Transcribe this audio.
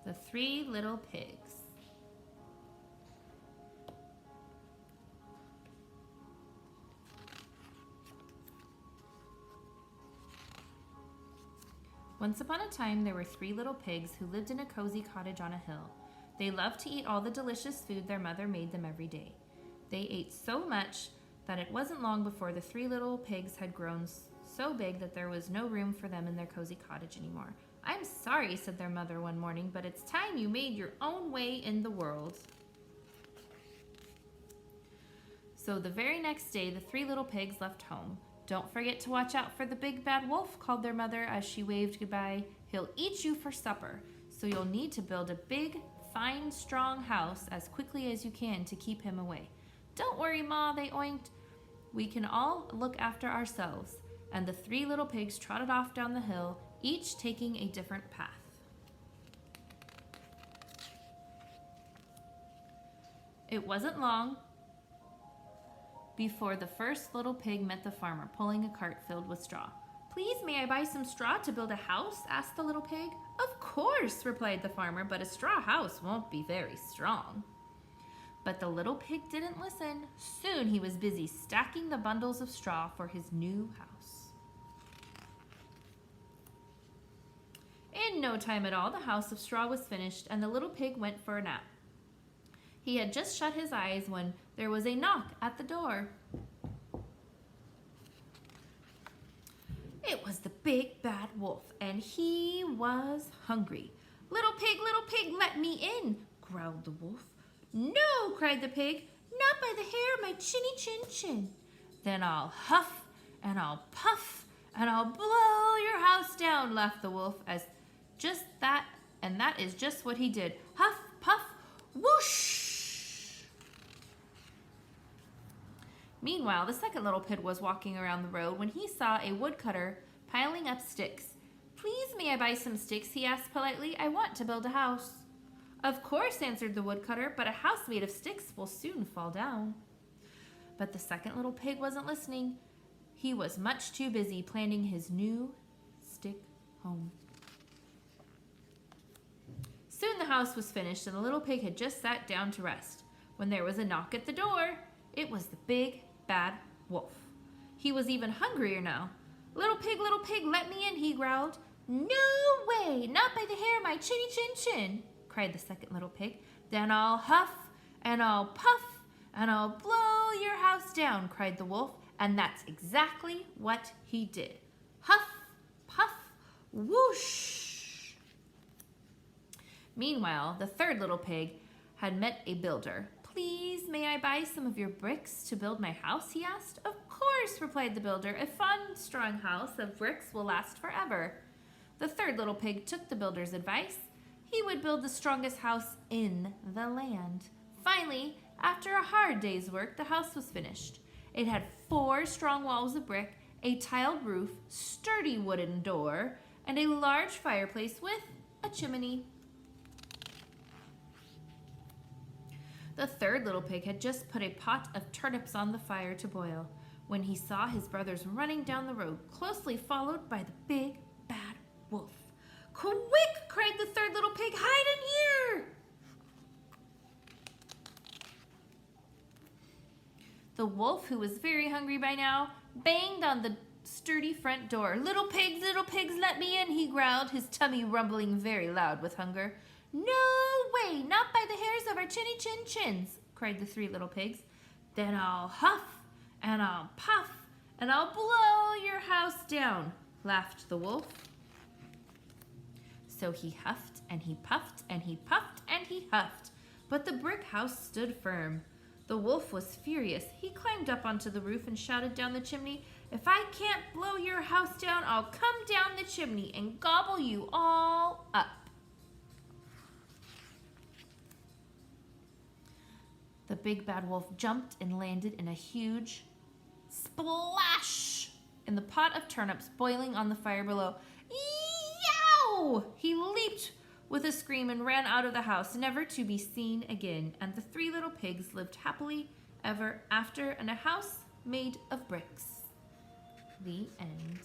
The Three Little Pigs. Once upon a time, there were 3 little pigs who lived in a cozy cottage on a hill. They loved to eat all the delicious food their mother made them every day. They ate so much that it wasn't long before the 3 little pigs had grown so big that there was no room for them in their cozy cottage anymore. "I'm sorry," said their mother one morning, "but it's time you made your own way in the world." So the very next day, the 3 little pigs left home. "Don't forget to watch out for the big bad wolf," called their mother as she waved goodbye. "He'll eat you for supper, so you'll need to build a big, fine, strong house as quickly as you can to keep him away." "Don't worry, Ma," they oinked. "We can all look after ourselves." And the 3 little pigs trotted off down the hill, each taking a different path. It wasn't long before the first little pig met the farmer, pulling a cart filled with straw. "Please, may I buy some straw to build a house?" asked the little pig. "Of course," replied the farmer, "but a straw house won't be very strong." But the little pig didn't listen. Soon he was busy stacking the bundles of straw for his new house. In no time at all, the house of straw was finished, and the little pig went for a nap. He had just shut his eyes when there was a knock at the door. It was the big bad wolf, and he was hungry. Little pig, let me in," growled the wolf. "No," cried the pig, "not by the hair of my chinny chin chin." "Then I'll huff, and I'll puff, and I'll blow your house down," laughed the wolf, and that is just what he did. Huff, puff, whoosh! Meanwhile, the second little pig was walking around the road when he saw a woodcutter piling up sticks. "Please, may I buy some sticks?" he asked politely. "I want to build a house." "Of course," answered the woodcutter, "but a house made of sticks will soon fall down." But the second little pig wasn't listening. He was much too busy planning his new stick home. Soon the house was finished, and the little pig had just sat down to rest when there was a knock at the door. It was the big bad wolf. He was even hungrier now. Little pig, let me in," he growled. "No way, not by the hair of my chinny chin chin," cried the second little pig. "Then I'll huff, and I'll puff, and I'll blow your house down," cried the wolf, and that's exactly what he did. Huff, puff, whoosh! Meanwhile, the third little pig had met a builder. "Please, may I buy some of your bricks to build my house?" he asked. "Of course," replied the builder. "A fine, strong house of bricks will last forever." The third little pig took the builder's advice. He would build the strongest house in the land. Finally, after a hard day's work, the house was finished. It had 4 strong walls of brick, a tiled roof, sturdy wooden door, and a large fireplace with a chimney. The third little pig had just put a pot of turnips on the fire to boil when he saw his brothers running down the road, closely followed by the big bad wolf. "Quick!" cried the third little pig. "Hide in here!" The wolf, who was very hungry by now, banged on the sturdy front door. Little pigs, let me in," he growled, his tummy rumbling very loud with hunger. "No way, not by the hairs of our chinny chin chins," cried the 3 little pigs. "Then I'll huff, and I'll puff, and I'll blow your house down," laughed the wolf. So he huffed, and he puffed, and he puffed, and he huffed, but the brick house stood firm. The wolf was furious. He climbed up onto the roof and shouted down the chimney, "If I can't blow your house down, I'll come down the chimney and gobble you all up." The big bad wolf jumped and landed in a huge splash in the pot of turnips boiling on the fire below. Yow! He leaped with a scream and ran out of the house, never to be seen again. And the 3 little pigs lived happily ever after in a house made of bricks. The end.